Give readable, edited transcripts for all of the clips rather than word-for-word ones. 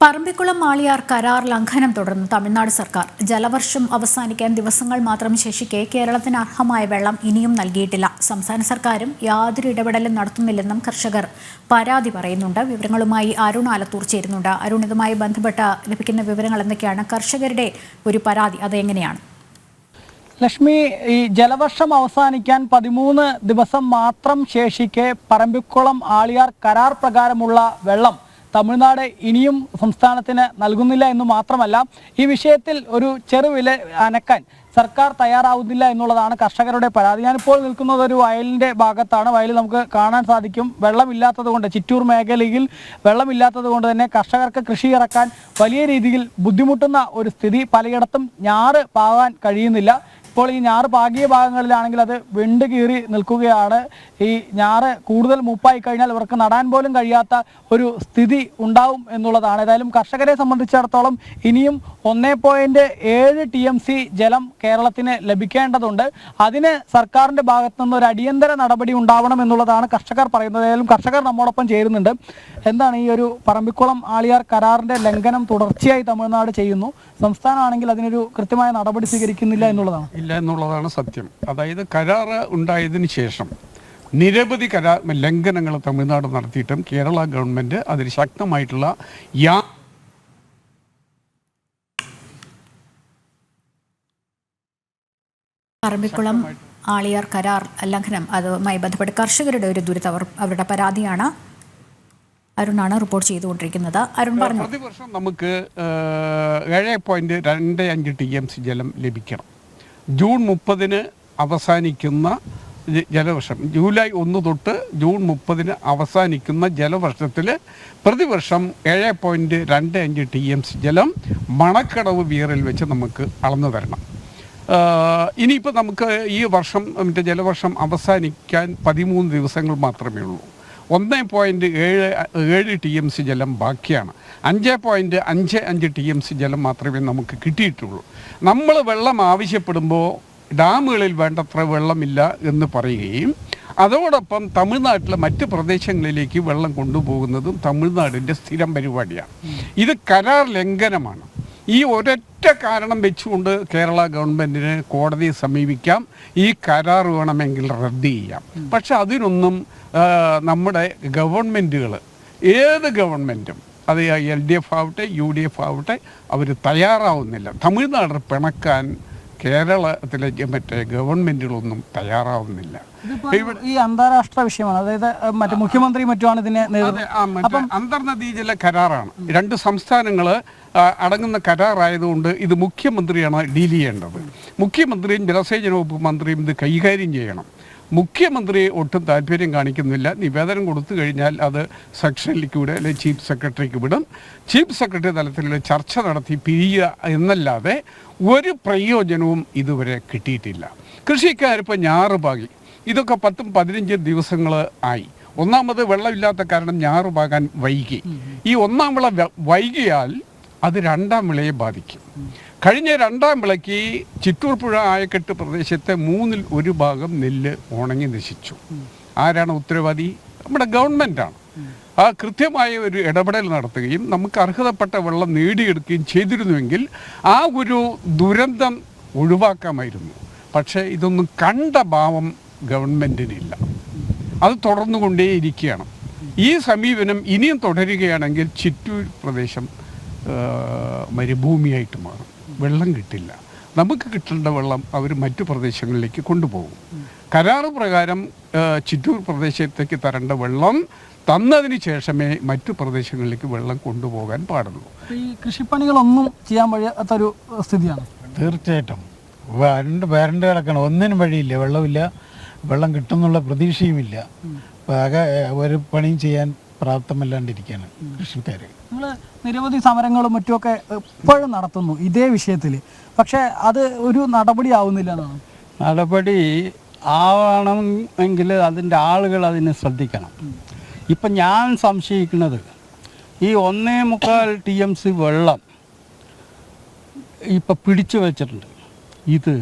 പറമ്പിക്കുളം ആളിയാർ കരാർ ലംഘനം തുടർന്ന് തമിഴ്നാട് സർക്കാർ ജലവർഷം അവസാനിക്കാൻ ദിവസങ്ങൾ മാത്രം ശേഷിക്കെ കേരളത്തിന് അർഹമായ വെള്ളം ഇനിയും നൽകിയിട്ടില്ല. സംസ്ഥാന സർക്കാരും യാതൊരു ഇടപെടലും നടത്തുന്നില്ലെന്നും കർഷകർ പരാതി പറയുന്നുണ്ട്. വിവരങ്ങളുമായി അരുൺ ആലത്തൂർ ചേരുന്നുണ്ട്. അരുൺ, ഇതുമായി ബന്ധപ്പെട്ട് ലഭിക്കുന്ന വിവരങ്ങൾ എന്തൊക്കെയാണ്? കർഷകരുടെ ഒരു പരാതി അതെങ്ങനെയാണ്? ലക്ഷ്മി, ഈ ജലവർഷം അവസാനിക്കാൻ 13 ദിവസം മാത്രം ശേഷിക്കെ പറമ്പിക്കുളം ആളിയാർ കരാർ പ്രകാരമുള്ള വെള്ളം തമിഴ്നാട് ഇനിയും സംസ്ഥാനത്തിന് നൽകുന്നില്ല എന്ന് മാത്രമല്ല, ഈ വിഷയത്തിൽ ഒരു ചെറുവില അനക്കാൻ സർക്കാർ തയ്യാറാവുന്നില്ല എന്നുള്ളതാണ് കർഷകരുടെ പരാതി. ഞാനിപ്പോൾ നിൽക്കുന്നത് ഒരു വയലിൻ്റെ ഭാഗത്താണ്. വയലിൽ നമുക്ക് കാണാൻ സാധിക്കും, വെള്ളമില്ലാത്തത് കൊണ്ട്, ചിറ്റൂർ മേഖലയിൽ വെള്ളമില്ലാത്തത് കൊണ്ട് തന്നെ കർഷകർക്ക് കൃഷി ഇറക്കാൻ വലിയ രീതിയിൽ ബുദ്ധിമുട്ടുന്ന ഒരു സ്ഥിതി. പലയിടത്തും ഞാറ് പാകാൻ കഴിയുന്നില്ല. ഇപ്പോൾ ഈ ഞാറ് പാകിയ ഭാഗങ്ങളിലാണെങ്കിൽ അത് വെണ്ട് കീറി നിൽക്കുകയാണ്. ഈ ഞാറ് കൂടുതൽ മൂപ്പായി കഴിഞ്ഞാൽ ഇവർക്ക് നടാൻ പോലും കഴിയാത്ത ഒരു സ്ഥിതി ഉണ്ടാവും എന്നുള്ളതാണ്. ഏതായാലും കർഷകരെ സംബന്ധിച്ചിടത്തോളം ഇനിയും 1.7 TMC ജലം കേരളത്തിന് ലഭിക്കേണ്ടതുണ്ട്. അതിന് സർക്കാരിൻ്റെ ഭാഗത്തു നിന്ന് ഒരു അടിയന്തര നടപടി ഉണ്ടാവണം എന്നുള്ളതാണ് കർഷകർ പറയുന്നത്. ഏതായാലും കർഷകർ നമ്മോടൊപ്പം ചേരുന്നുണ്ട്. എന്താണ് ഈ ഒരു പറമ്പിക്കുളം ആളിയാർ കരാറിൻ്റെ ലംഘനം തുടർച്ചയായി തമിഴ്നാട് ചെയ്യുന്നു, സംസ്ഥാനമാണെങ്കിൽ അതിനൊരു കൃത്യമായ നടപടി സ്വീകരിക്കുന്നില്ല എന്നുള്ളതാണ് സത്യം. അതായത് കരാർ ഉണ്ടായതിനു ശേഷം നിരവധി കരാർ ലംഘനങ്ങൾ തമിഴ്നാട് നടത്തിയിട്ടും കേരള ഗവൺമെൻറ് അതിൽ ശക്തമായിട്ടുള്ള പറമ്പിക്കുളം ആളിയാർ കരാർ ലംഘനം അതുമായി ബന്ധപ്പെട്ട് കർഷകരുടെ ഒരു ദുരിതം അവരുടെ പരാതിയാണ് അരുണാണ് റിപ്പോർട്ട് ചെയ്തുകൊണ്ടിരിക്കുന്നത്. അരുൺ പറഞ്ഞു, പ്രതിവർഷം നമുക്ക് 7.25 TMC ജലം ലഭിക്കണം. ജൂൺ 30 അവസാനിക്കുന്ന ജലവർഷം, ജൂലൈ 1 തൊട്ട് ജൂൺ 30 അവസാനിക്കുന്ന ജലവർഷത്തിൽ പ്രതിവർഷം 7.25 TMC ജലം മണക്കടവ് വീറിൽ വെച്ച് നമുക്ക് അളന്നു തരണം. ഇനിയിപ്പോൾ നമുക്ക് ഈ വർഷം ജലവർഷം അവസാനിക്കാൻ 13 ദിവസങ്ങൾ മാത്രമേ ഉള്ളൂ. 1.7 TMC ജലം ബാക്കിയാണ്. 5.55 TMC ജലം മാത്രമേ നമുക്ക് കിട്ടിയിട്ടുള്ളൂ. നമ്മൾ വെള്ളം ആവശ്യപ്പെടുമ്പോൾ ഡാമുകളിൽ വേണ്ടത്ര വെള്ളമില്ല എന്ന് പറയുകയും അതോടൊപ്പം തമിഴ്നാട്ടിലെ മറ്റ് പ്രദേശങ്ങളിലേക്ക് വെള്ളം കൊണ്ടുപോകുന്നതും തമിഴ്നാടിൻ്റെ സ്ഥിരം പരിപാടിയാണ്. ഇത് കരാർ ലംഘനമാണ്. ഈ ഒരൊറ്റ കാരണം വെച്ചുകൊണ്ട് കേരള ഗവൺമെൻറ്റിന് കോടതിയെ സമീപിക്കാം, ഈ കരാർ വേണമെങ്കിൽ റദ്ദ് ചെയ്യാം. പക്ഷെ അതിനൊന്നും നമ്മുടെ ഗവൺമെൻറ്റുകൾ, ഏത് ഗവൺമെൻറ്റും, അത് LDF ആവട്ടെ UDF ആവട്ടെ, അവർ തയ്യാറാവുന്നില്ല. തമിഴ്നാട് പിണക്കാൻ കേരളത്തിലെ മറ്റേ ഗവൺമെൻറ്റുകളൊന്നും തയ്യാറാവുന്നില്ല. ഈ അന്താരാഷ്ട്ര വിഷയമാണ്, അതായത് മറ്റേ മുഖ്യമന്ത്രി മറ്റുമാണ് ഇതിനെ അന്തർനദീജല കരാറാണ്. 2 സംസ്ഥാനങ്ങൾ അടങ്ങുന്ന കരാറായതുകൊണ്ട് ഇത് മുഖ്യമന്ത്രിയാണ് ഡീൽ ചെയ്യേണ്ടത്. മുഖ്യമന്ത്രിയും ജലസേചന വകുപ്പ് മന്ത്രിയും ഇത് കൈകാര്യം ചെയ്യണം. മുഖ്യമന്ത്രി ഒട്ടും താല്പര്യം കാണിക്കുന്നില്ല. നിവേദനം കൊടുത്തു കഴിഞ്ഞാൽ അത് സെക്ഷനിലേക്ക് വിടുക, അല്ലെങ്കിൽ ചീഫ് സെക്രട്ടറിക്ക് വിടും. ചീഫ് സെക്രട്ടറി തലത്തിൽ ചർച്ച നടത്തി പിരിയുക എന്നല്ലാതെ ഒരു പ്രയോജനവും ഇതുവരെ കിട്ടിയിട്ടില്ല. കൃഷിക്കാരിപ്പോൾ ഞാറ് പാകി, ഇതൊക്കെ 10-15 ദിവസങ്ങൾ ആയി. ഒന്നാമത് വെള്ളമില്ലാത്ത കാരണം ഞാറ് പാകാൻ വൈകി. ഈ 1ാം വിള വൈകിയാൽ അത് 2ാം വിളയെ ബാധിക്കും. കഴിഞ്ഞ 2ാം വിളയ്ക്ക് ചിറ്റൂർ പുഴ ആയക്കെട്ട് പ്രദേശത്തെ 1/3 ഭാഗം നെല്ല് ഉണങ്ങി നശിച്ചു. ആരാണ് ഉത്തരവാദി? നമ്മുടെ ഗവൺമെൻറ്റാണ്. ആ കൃത്യമായ ഒരു ഇടപെടൽ നടത്തുകയും നമുക്ക് അർഹതപ്പെട്ട വെള്ളം നേടിയെടുക്കുകയും ചെയ്തിരുന്നുവെങ്കിൽ ആ ഒരു ദുരന്തം ഒഴിവാക്കാമായിരുന്നു. പക്ഷേ ഇതൊന്നും കണ്ട ഭാവം ഗവൺമെൻറ്റിനില്ല. അത് തുടർന്നുകൊണ്ടേയിരിക്കുകയാണ്. ഈ സമീപനം ഇനിയും തുടരുകയാണെങ്കിൽ ചിറ്റൂർ പ്രദേശം മരുഭൂമിയായിട്ട് മാറും. വെള്ളം കിട്ടില്ല. നമുക്ക് കിട്ടേണ്ട വെള്ളം അവർ മറ്റു പ്രദേശങ്ങളിലേക്ക് കൊണ്ടുപോകും. കരാറ് പ്രകാരം ചിറ്റൂർ പ്രദേശത്തേക്ക് തരേണ്ട വെള്ളം തന്നതിന് ശേഷമേ മറ്റു പ്രദേശങ്ങളിലേക്ക് വെള്ളം കൊണ്ടുപോകാൻ പാടുള്ളൂ. ഈ കൃഷിപ്പണികളൊന്നും ചെയ്യാൻ വഴിയാത്തൊരു സ്ഥിതിയാണ്. തീർച്ചയായിട്ടും വരണ്ട് കിടക്കണം. ഒന്നിനും വഴിയില്ല, വെള്ളമില്ല, വെള്ളം കിട്ടുന്നുള്ള പ്രതീക്ഷയുമില്ല. ആകെ ഒരു പണിയും ചെയ്യാൻ പ്രാപ്തമല്ലാണ്ടിരിക്കുകയാണ് കൃഷിക്കാർ. നമ്മൾ നിരവധി സമരങ്ങളും മറ്റുമൊക്കെ എപ്പോഴും നടത്തുന്നു ഇതേ വിഷയത്തിൽ, പക്ഷേ അത് ഒരു നടപടി ആവുന്നില്ല എന്നാണ്. നടപടി ആവണമെങ്കിൽ അതിൻ്റെ ആളുകൾ അതിനെ ശ്രദ്ധിക്കണം. ഇപ്പം ഞാൻ സംശയിക്കുന്നത് ഈ 1.25 TMC വെള്ളം ഇപ്പം പിടിച്ചു വച്ചിട്ടുണ്ട്.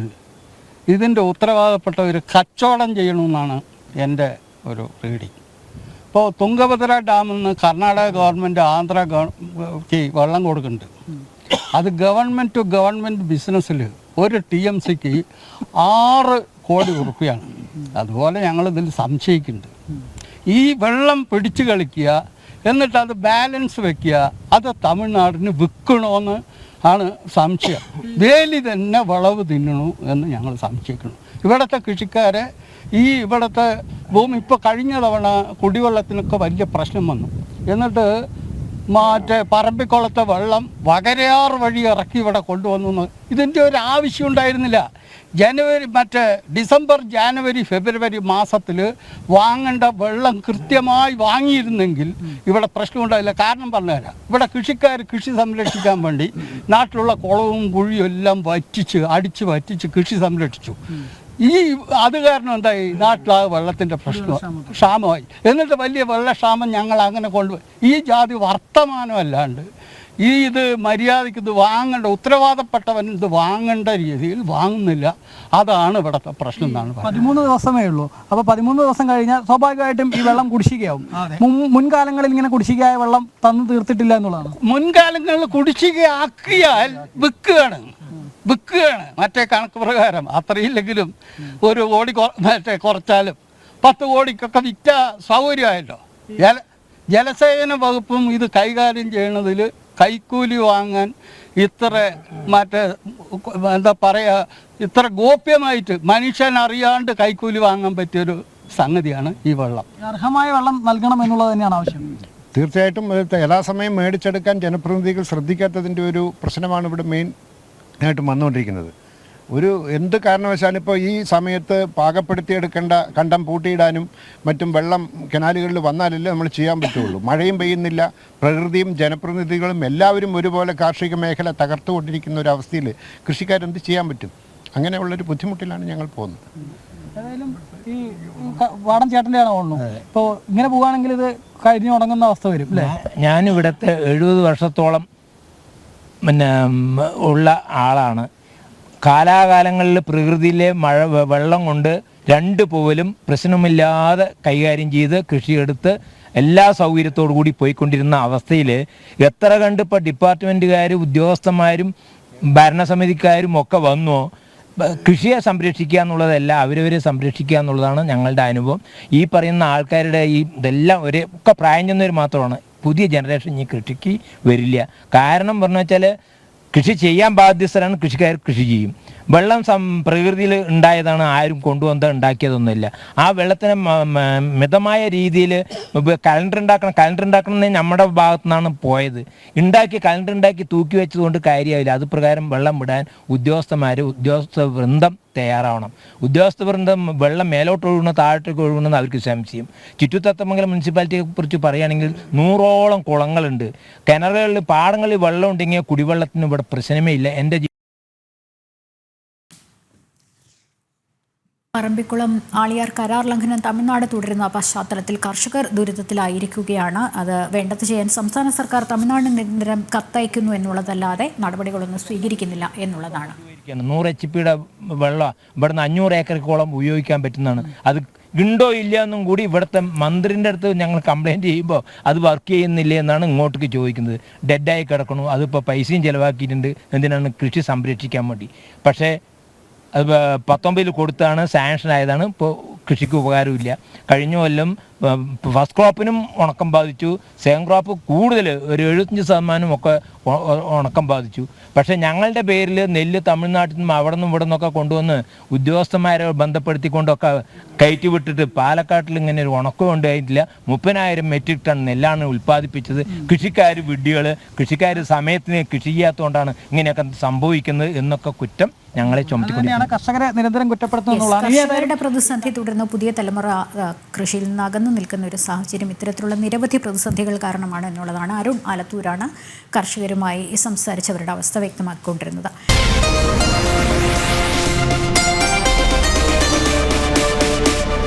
ഇതിൻ്റെ ഉത്തരവാദപ്പെട്ട ഒരു കച്ചവടം ചെയ്യണമെന്നാണ് എൻ്റെ ഒരു റീഡിങ്. ഇപ്പോൾ തുംഗഭദ്ര ഡാമിൽ നിന്ന് കർണാടക ഗവൺമെൻറ് ആന്ധ്ര വെള്ളം കൊടുക്കുന്നുണ്ട്. അത് ഗവൺമെൻറ് ടു ഗവൺമെൻറ് ബിസിനസ്സിൽ ഒരു TMCക്ക് 6 കോടി റുപ്യാണ്. അതുപോലെ ഞങ്ങളിതിൽ സംശയിക്കുന്നുണ്ട്. ഈ വെള്ളം പിടിച്ചു കളിക്കുക, എന്നിട്ട് അത് ബാലൻസ് വെക്കുക, അത് തമിഴ്നാടിന് വിൽക്കണമെന്ന് ആണ് സംശയം. വേലി തന്നെ വളവ് തിന്നണു എന്ന് ഞങ്ങൾ സംശയിക്കുന്നു. ഇവിടുത്തെ കൃഷിക്കാരെ ഇവിടുത്തെ ഭൂമി ഇപ്പോൾ കഴിഞ്ഞ തവണ കുടിവെള്ളത്തിനൊക്കെ വലിയ പ്രശ്നം വന്നു. എന്നിട്ട് മറ്റേ പറമ്പിക്കുളത്തെ വെള്ളം വകരയാർ വഴി ഇറക്കി ഇവിടെ കൊണ്ടുവന്നു. ഇതിൻ്റെ ഒരു ആവശ്യം ഉണ്ടായിരുന്നില്ല. ഡിസംബർ ജനുവരി ഫെബ്രുവരി മാസത്തിൽ വാങ്ങേണ്ട വെള്ളം കൃത്യമായി വാങ്ങിയിരുന്നെങ്കിൽ ഇവിടെ പ്രശ്നമുണ്ടായില്ല. കാരണം പറഞ്ഞുതരാം, ഇവിടെ കൃഷിക്കാർ കൃഷി സംരക്ഷിക്കാൻ വേണ്ടി നാട്ടിലുള്ള കുളവും കുഴിയും എല്ലാം അടിച്ച് വറ്റിച്ച് കൃഷി സംരക്ഷിച്ചു. അത് കാരണം എന്തായി, നാട്ടിലാകെ വെള്ളത്തിൻ്റെ ക്ഷാമമായി. എന്നിട്ട് വലിയ വെള്ളക്ഷാമം ഞങ്ങൾ അങ്ങനെ കൊണ്ടുപോയി. ഈ ജാതി വർത്തമാനമല്ലാണ്ട് ഇത് മര്യാദയ്ക്ക് ഇത് വാങ്ങേണ്ട, ഉത്തരവാദപ്പെട്ടവൻ ഇത് വാങ്ങേണ്ട രീതിയിൽ വാങ്ങുന്നില്ല. അതാണ് ഇവിടുത്തെ പ്രശ്നം എന്നാണ്. 13 ദിവസമേ ഉള്ളൂ. അപ്പോൾ 13 ദിവസം കഴിഞ്ഞാൽ സ്വാഭാവികമായിട്ടും ഈ വെള്ളം കുടിശ്ശികയാവും. മുൻകാലങ്ങളിൽ ഇങ്ങനെ കുടിശ്ശികയായ വെള്ളം തന്നു തീർത്തിട്ടില്ല എന്നുള്ളതാണ്. മുൻകാലങ്ങളിൽ കുടിശ്ശികയാക്കിയാൽ വിൽക്കുകയാണ്. മറ്റേ കണക്ക് പ്രകാരം അത്രയില്ലെങ്കിലും 1 കോടി കുറച്ചാലും 10 കോടിക്കൊക്കെ വിറ്റ സൗകര്യമായല്ലോ. ജലസേചന വകുപ്പും ഇത് കൈകാര്യം ചെയ്യണതിൽ കൈക്കൂലി വാങ്ങാൻ ഇത്ര ഇത്ര ഗോപ്യമായിട്ട് മനുഷ്യൻ അറിയാണ്ട് കൈക്കൂലി വാങ്ങാൻ പറ്റിയൊരു സംഗതിയാണ് ഈ വെള്ളം. അർഹമായ വെള്ളം നൽകണം എന്നുള്ളത് തന്നെയാണ് ആവശ്യം. തീർച്ചയായിട്ടും യഥാസമയം മേടിച്ചെടുക്കാൻ ജനപ്രതിനിധികൾ ശ്രദ്ധിക്കാത്തതിൻ്റെ ഒരു പ്രശ്നമാണ് ഇവിടെ മെയിൻ ആയിട്ടും വന്നുകൊണ്ടിരിക്കുന്നത്. എന്ത് കാരണവശാലും ഇപ്പോൾ ഈ സമയത്ത് പാകപ്പെടുത്തിയെടുക്കേണ്ട കണ്ടം പൂട്ടിയിടാനും മറ്റും വെള്ളം കനാലുകളിൽ വന്നാലല്ലേ നമ്മൾ ചെയ്യാൻ പറ്റുള്ളൂ. മഴയും പെയ്യുന്നില്ല, പ്രകൃതിയും ജനപ്രതിനിധികളും എല്ലാവരും ഒരുപോലെ കാർഷിക മേഖല തകർത്തുകൊണ്ടിരിക്കുന്ന ഒരു അവസ്ഥയിൽ കൃഷിക്കാരെന്ത് ചെയ്യാൻ പറ്റും? അങ്ങനെയുള്ളൊരു ബുദ്ധിമുട്ടിലാണ് ഞങ്ങൾ പോകുന്നത്. ഏതായാലും ഈ വാടൻ ചേട്ടൻ്റെയാണ് തോന്നുന്നു. ഇപ്പോൾ ഇങ്ങനെ പോവുകയാണെങ്കിൽ ഇത് കഴിഞ്ഞ് ഉണങ്ങുന്ന അവസ്ഥ വരും അല്ലേ? ഞാനിവിടുത്തെ 70 വർഷത്തോളം ഉള്ള ആളാണ്. കാലാകാലങ്ങളിൽ പ്രകൃതിയിലെ വെള്ളം കൊണ്ട് 2 പൂവലും പ്രശ്നമില്ലാതെ കൈകാര്യം ചെയ്ത് കൃഷിയെടുത്ത് എല്ലാ സൗകര്യത്തോടു കൂടി പോയിക്കൊണ്ടിരുന്ന അവസ്ഥയിൽ എത്ര കണ്ട് ഇപ്പോൾ ഡിപ്പാർട്ട്മെൻറ്റുകാരും ഉദ്യോഗസ്ഥന്മാരും ഭരണസമിതിക്കാരും ഒക്കെ വന്നോ, കൃഷിയെ സംരക്ഷിക്കുക എന്നുള്ളതല്ല, അവരവരെ സംരക്ഷിക്കുക എന്നുള്ളതാണ് ഞങ്ങളുടെ അനുഭവം. ഈ പറയുന്ന ആൾക്കാരുടെ ഇതെല്ലാം ഒക്കെ പ്രായം ചെന്നവർ മാത്രമാണ്. പുതിയ ജനറേഷൻ ഈ കൃഷിക്ക് വരില്ല. കാരണം പറഞ്ഞു വെച്ചാൽ കൃഷി ചെയ്യാൻ ബാധ്യസ്ഥരാണ് കൃഷിക്കാർ. കൃഷി ചെയ്യും. വെള്ളം പ്രകൃതിയിൽ ഉണ്ടായതാണ്, ആരും ഉണ്ടാക്കിയതൊന്നുമില്ല. ആ വെള്ളത്തിന് മിതമായ രീതിയിൽ കലണ്ടർ ഉണ്ടാക്കണം നമ്മുടെ ഭാഗത്തു നിന്നാണ് പോയത്. കലണ്ടർ ഉണ്ടാക്കി തൂക്കി വെച്ചതുകൊണ്ട് കാര്യമായില്ല. അത് പ്രകാരം വെള്ളം വിടാൻ ഉദ്യോഗസ്ഥ വൃന്ദം തയ്യാറാവണം. ഉദ്യോഗസ്ഥ വൃന്ദം വെള്ളം മേലോട്ട് ഒഴുകണം താഴോട്ടേക്ക് ഒഴുകണമെന്ന് അവർക്ക് സംശയം. ചുറ്റുത്തത്തമംഗലം മുനിസിപ്പാലിറ്റിയെ കുറിച്ച് പറയുകയാണെങ്കിൽ 100ഓളം കുളങ്ങളുണ്ട്. കിണറുകളിൽ പാടങ്ങളിൽ വെള്ളം ഉണ്ടെങ്കിൽ കുടിവെള്ളത്തിന് ഇവിടെ പ്രശ്നമേ ഇല്ല. എൻ്റെ പറമ്പിക്കുളം ആളിയാർ കരാർ ലംഘനം തമിഴ്നാട് തുടരുന്ന പശ്ചാത്തലത്തിൽ കർഷകർ ദുരിതത്തിലായിരിക്കുകയാണ്. അത് വേണ്ടത് ചെയ്യാൻ സംസ്ഥാന സർക്കാർ തമിഴ്നാടിന് നിരന്തരം കത്തയക്കുന്നു എന്നുള്ളതല്ലാതെ നടപടികളൊന്നും സ്വീകരിക്കുന്നില്ല എന്നുള്ളതാണ്. 100 HP വെള്ളം ഇവിടുന്ന് 500 ഏക്കറോളം ഉപയോഗിക്കാൻ പറ്റുന്നതാണ്. അത് ഉണ്ടോ ഇല്ല എന്നും കൂടി ഇവിടുത്തെ മന്ത്രിൻ്റെ അടുത്ത് ഞങ്ങൾ കംപ്ലയിൻറ്റ് ചെയ്യുമ്പോൾ അത് വർക്ക് ചെയ്യുന്നില്ല എന്നാണ് ഇങ്ങോട്ടേക്ക് ചോദിക്കുന്നത്. ഡെഡായി കിടക്കണു. അതിപ്പോൾ പൈസയും ചിലവാക്കിയിട്ടുണ്ട്. എന്തിനാണ്? കൃഷി സംരക്ഷിക്കാൻ വേണ്ടി. പക്ഷേ അത് 19 കൊടുത്താണ്, സാങ്ഷൻ ആയതാണ്. ഇപ്പോൾ കൃഷിക്ക് ഉപകാരമില്ല. കഴിഞ്ഞ കൊല്ലം ഫസ്റ്റ് ക്രോപ്പിനും ഉണക്കം ബാധിച്ചു. സെക്കൻഡ് ക്രോപ്പ് കൂടുതൽ ഒരു 75% ഒക്കെ ഉണക്കം ബാധിച്ചു. പക്ഷേ ഞങ്ങളുടെ പേരിൽ നെല്ല് തമിഴ്നാട്ടിൽ നിന്നും അവിടെ നിന്നും ഇവിടെ നിന്നൊക്കെ കൊണ്ടുവന്ന് ഉദ്യോഗസ്ഥന്മാരെ ബന്ധപ്പെടുത്തിക്കൊണ്ടൊക്കെ കയറ്റി വിട്ടിട്ട് പാലക്കാട്ടിൽ ഇങ്ങനെ ഒരു ഉണക്കം ഉണ്ടായിട്ടില്ല. 30,000 മെട്രിക് ടൺ നെല്ലാണ് ഉൽപ്പാദിപ്പിച്ചത്. കൃഷിക്കാർ വിഡ്ഢികൾ, കൃഷിക്കാർ സമയത്തിന് കൃഷി ചെയ്യാത്തതുകൊണ്ടാണ് ഇങ്ങനെയൊക്കെ സംഭവിക്കുന്നത് എന്നൊക്കെ കുറ്റം ഞങ്ങളെ ചുമത്തിക്കൊണ്ടിരിക്കുകയാണ്. കർഷകരെ നിരന്തരം കുറ്റപ്പെടുത്തുന്നതാണ്. കർഷകരുടെ പ്രതിസന്ധി തുടർന്ന് പുതിയ തലമുറ കൃഷിയിൽ നിന്ന് അകന്നു നിൽക്കുന്ന ഒരു സാഹചര്യം ഇത്തരത്തിലുള്ള നിരവധി പ്രതിസന്ധികൾ കാരണമാണ് എന്നുള്ളതാണ്. അരുൺ ആലത്തൂരാണ് കർഷകരുമായി സംസാരിച്ചവരുടെ അവസ്ഥ വ്യക്തമാക്കിക്കൊണ്ടിരുന്നത്.